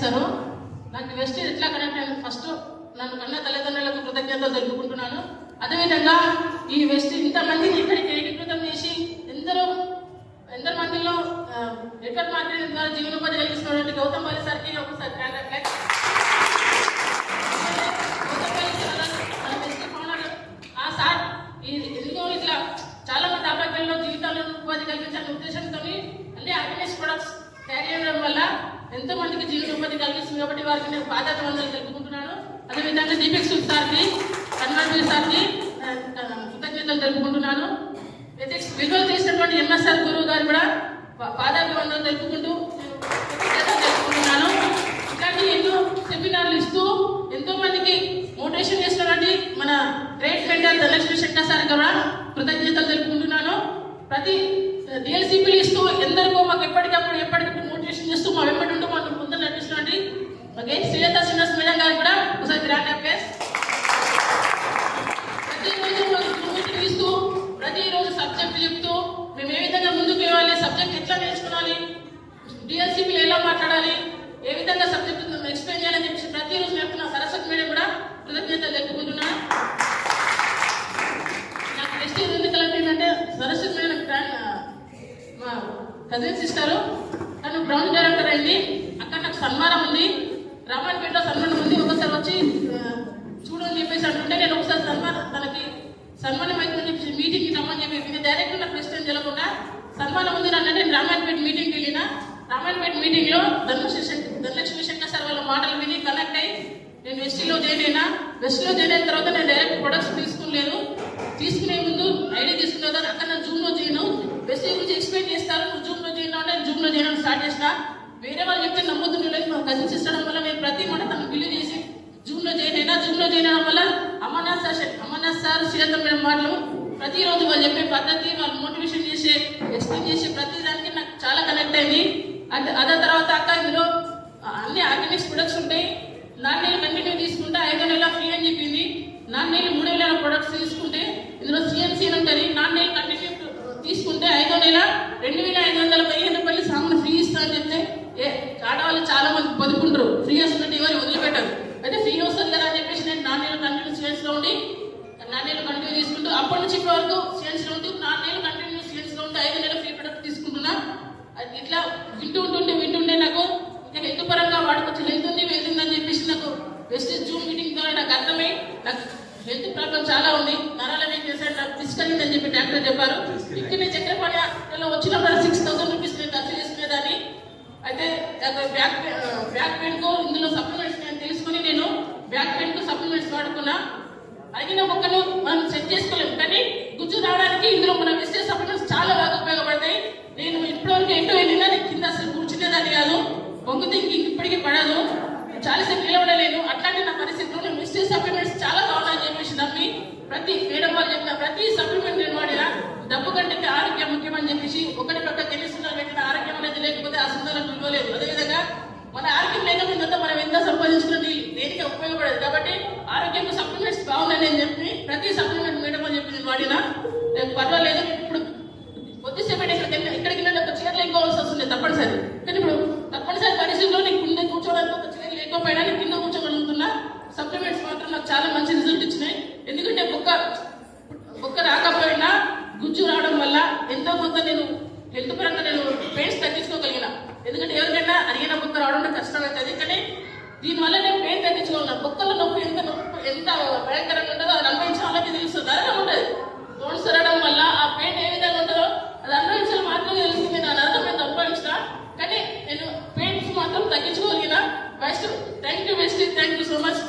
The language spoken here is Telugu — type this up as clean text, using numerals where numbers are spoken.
చేశారు. నాకు వెస్ట్ ఎట్లా కనెక్ట్ అయింది, ఫస్ట్ నన్ను కన్న తల్లిదండ్రులకు కృతజ్ఞతలు తెలుపుకుంటున్నాను. అదేవిధంగా ఈ వెస్ట్ ఇంతమందిని ఇక్కడికి ఏకీకృతం చేసి ఎందరో మందిలో నెట్వర్క్ మార్కెటింగ్ ద్వారా జీవనోపాధి కలిగిస్తున్నటువంటి గౌతమ్ బాలి సార్కి ఒకసారి ఆ సార్ ఎందుకో ఇట్లా చాలా మంది అబ్బాయిల్లో జీవితాల్లో ఉపాధి కల్పించాలనే ఉద్దేశంతో అంటే ఆర్గనైజ్ ప్రొడక్ట్స్ తయారు చేయడం వల్ల ఎంతో మందికి జీవనోపాధి కలిగిస్తుంది. కాబట్టి వారికి నేను పాదాభివందనలు తెలుపుకుంటున్నాను. అదేవిధంగా దీపక్ సూద్ సార్కి, కన్వర్బీర్ సార్కి కృతజ్ఞతలు తెలుపుకుంటున్నాను. విలువలు తీసినటువంటి ఎంఎస్ఆర్ గురువు గారు కూడా పాదాభివందనలు తెలుపుకుంటున్నాను. ఇట్లాంటి ఎన్నో సెమినార్లు ఇస్తూ ఎంతో మందికి మోటివేషన్ చేస్తున్నటువంటి మన great mentor Dhanalakshmi Shankar sir కూడా కృతజ్ఞతలు తెలుపుకుంటున్నాను. ప్రతి డిఎల్సీపీలు ఇస్తూ ఎందరికో మాకు ఎప్పటికప్పుడు మోటివేషన్ చేస్తూ మా వెంబడి ఉంటూ మాకు ముందు నడిపిస్తున్నటువంటి శ్రీలత శ్రీనివాస్ మేడం గారు కూడా ఒకసారి గ్రాండ్ అప్లైస్. ప్రతిరోజు మీటింగ్ ఇస్తూ ప్రతిరోజు సబ్జెక్ట్ చెప్తూ మేము ఏ విధంగా ముందుకు వెళ్ళాలి, సబ్జెక్ట్ ఎట్లా నేర్చుకోవాలి, డిఎల్సీపీలు ఎలా మాట్లాడాలి, ఏ విధంగా సబ్జెక్ట్ ఎక్స్ప్లెయిన్ చేయాలని చెప్పి ప్రతిరోజు నేర్పుతున్న సరస్వతి మేడం కూడా కృతజ్ఞతలు తెలుపుకుంటున్నాను. నాకు నెక్స్ట్ ఎందుకు కలెక్ట్ ఏంటంటే సరస్వతి మేడం మా కజిన్ సిస్టరు, తను బ్రౌన్ డైరెక్టర్ అయింది. అక్కడ నాకు సన్మానం ఉంది, రామాయణపేటలో సన్మానం ఉంది. ఒకసారి వచ్చి చూడని చెప్పేసి అంటుంటే నేను ఒకసారి తనకి సన్మానం అవుతుందని చెప్పేసి మీటింగ్కి రమ్మని చెప్పి డైరెక్ట్ నాకు క్వశ్చన్ చేయకుండా సన్మానం ఉంది అంటే నేను రామాయణపేట మీటింగ్కి వెళ్ళిన. రామాయణపేట మీటింగ్లో ధనలక్ష్మి శంకర్ సార్ వాళ్ళ మాటలు విని కనెక్ట్ అయ్యి నేను వెస్ట్లో జాయిన్ అయినా. వెస్ట్లో జాయిన్ అయిన తర్వాత నేను డైరెక్ట్ ప్రొడక్ట్స్ తీసుకోలేదు. తీసుకునే ముందు ఐడి తీసుకున్న తర్వాత అక్కడ నేను జూమ్లో చేయను, వెస్ట్ గురించి ఎక్స్ప్లెయిన్ చేస్తారు, నువ్వు జూమ్లో చేయను అంటే జూమ్లో చేయడం స్టార్ట్ చేసిన. వేరే వాళ్ళు చెప్తే నమ్ముతుండలేదు. మా కజిన్స్ ఇస్తడం వల్ల మేము ప్రతి మాట తను బిలీవ్ చేసి జూమ్లో జాయిన్ అయినా. జూమ్లో జాయిన్ అవడం వల్ల అమర్నాథ్ సార్ శ్రీలత మేడం మాటలు ప్రతిరోజు వాళ్ళు చెప్పే పద్ధతి, వాళ్ళు మోటివేషన్ చేసే ఎక్స్ప్లెయిన్ చేసే ప్రతి దానికి నాకు చాలా కనెక్ట్ అయింది. అదే తర్వాత అక్క ఇందులో అన్ని ఆర్గానిక్స్ ప్రొడక్ట్స్ ఉంటాయి, 4 నెలలు కంటిన్యూ తీసుకుంటే 5వ నెల ఫ్రీ అని చెప్పింది. 4 నెలలు 3,000 ప్రొడక్ట్స్ తీసుకుంటే ఇందులో సిఎన్సీ అని ఉంటుంది. 4 నెలలు కంటిన్యూ తీసుకుంటే 5వ నెల 2,515 రూపాయలు సామాన్ ఫ్రీ ఇస్తా అని చెప్తే ఆడవాళ్ళు చాలా మంది పొదుపుకుంటారు, ఫ్రీ వస్తుందంటే ఎవరు వదిలిపెట్టారు. అయితే ఫ్రీ వస్తుంది కదా అని చెప్పేసి నేను 4 నెలలు కంటిన్యూ సిఎన్స్లో ఉండి 4 నెలలు కంటిన్యూ తీసుకుంటూ అప్పటి నుంచి ఇప్పటి వరకు సిఎన్స్లో ఉంటూ 4 నెలలు కంటిన్యూ సిఎన్స్లో ఉంటూ 5వ నెల ఫ్రీ ప్రొడక్ట్ తీసుకుంటున్నా. ఇట్లా వింటుండే నాకు ఇంకా హెల్త్ పరంగా వాడుకొచ్చి హెల్త్ ఉంది వెళ్తుందని చెప్పేసి నాకు వెస్టేజ్ జూమ్ మీటింగ్ ద్వారా నాకు అర్థమై నాకు హెల్త్ ప్రాబ్లం చాలా ఉంది, నరాల వీక్నెస్ నాకు తీసుకెళ్ళిందని చెప్పి డాక్టర్ చెప్పారు. ఇక్కడ నేను చక్రపాణి హాస్పిటల్లో వచ్చినప్పుడు 6,000 రూపీస్ నేను ఖర్చు చేసుకునేదాన్ని. అయితే బ్యాక్ పెయిన్కు ఇందులో సప్లిమెంట్స్ నేను తెలుసుకుని నేను బ్యాక్ పెయిన్కు సప్లిమెంట్స్ వాడుకున్నా. అడిగిన మొక్కను మనం సెట్ చేసుకోలేము, కానీ గుజ్జు రావడానికి ఇందులో మన వెస్టేజ్ సప్లిమెంట్స్ చాలా బాగా ఉపయోగపడతాయి. నేను ఇప్పటివరకు ఎటు వెళ్ళినా నేను కింద అసలు కూర్చునేదాన్ని కాదు, బొంగుతే ఇప్పటికీ పడదు, చాలాసేపు నిలబడలేదు. అట్లాంటి నా పరిస్థితిలో నేను వెస్టేజ్ సప్లిమెంట్స్ చాలా కావాలని చెప్పేసి నమ్మి ప్రతి మేడం వాళ్ళు చెప్పిన ప్రతి సప్లిమెంట్ నేను వాడినా. డబ్బు కంటే ఆరోగ్యం ముఖ్యమని చెప్పేసి ఒకటి పక్క తెలుస్తున్నారు పెట్టిన ఆరోగ్యం అనేది లేకపోతే ఆ సుందరం విలువలేదు. అదేవిధంగా మన ఆరోగ్యం లేకపోతే మనం ఎంత సంపాదించుకున్నది దేనికి ఉపయోగపడదు. కాబట్టి ఆరోగ్యంకు సప్లిమెంట్స్ బాగున్నాయని చెప్పి ప్రతి సప్లిమెంట్ మేడం అని చెప్పి నేను వాడినా. పర్వాలేదు, ఇప్పుడు కొద్దిసేపు ఇక్కడికి ఒక చీర లేకపోవాల్సి వస్తుంది తప్పనిసరి. కానీ ఇప్పుడు తప్పనిసరి పరిస్థితుల్లో నీకు కింద కూర్చోవడానికి ఒక చీర లేకపోయినా నేను కింద కూర్చోగలుగుతున్నా. సప్లిమెంట్స్ మాత్రం నాకు చాలా మంచి రిజల్ట్ ఇచ్చినాయి. ఎందుకంటే బొక్క రాకపోయినా గుజ్జు రావడం వల్ల ఎంతో కొంత నేను హెల్త్ పరంగా నేను పెయిన్స్ తగ్గించుకోగలిగిన. ఎందుకంటే ఎవరికైనా అడిగిన బొక్క రావడం కష్టం అవుతుంది, కానీ దీనివల్ల నేను పెయిన్ తగ్గించుకోగలను. బొక్కల నొప్పి ఎంత భయంకరంగా ఉంటుందో అది అనుభవించిన వాళ్ళకి తెలుస్తుంది, అదే ఉంటుంది. బోన్స్ తిరగడం వల్ల ఆ పెయిన్ ఏ విధంగా ఉంటుందో అది అనుభవించాలి మాత్రమే తెలుస్తుంది. నేను అర్థమైంది అనుభవించిన, కానీ నేను పెయిన్స్ మాత్రం తగ్గించుకోగలిగిన. Best thank you so much.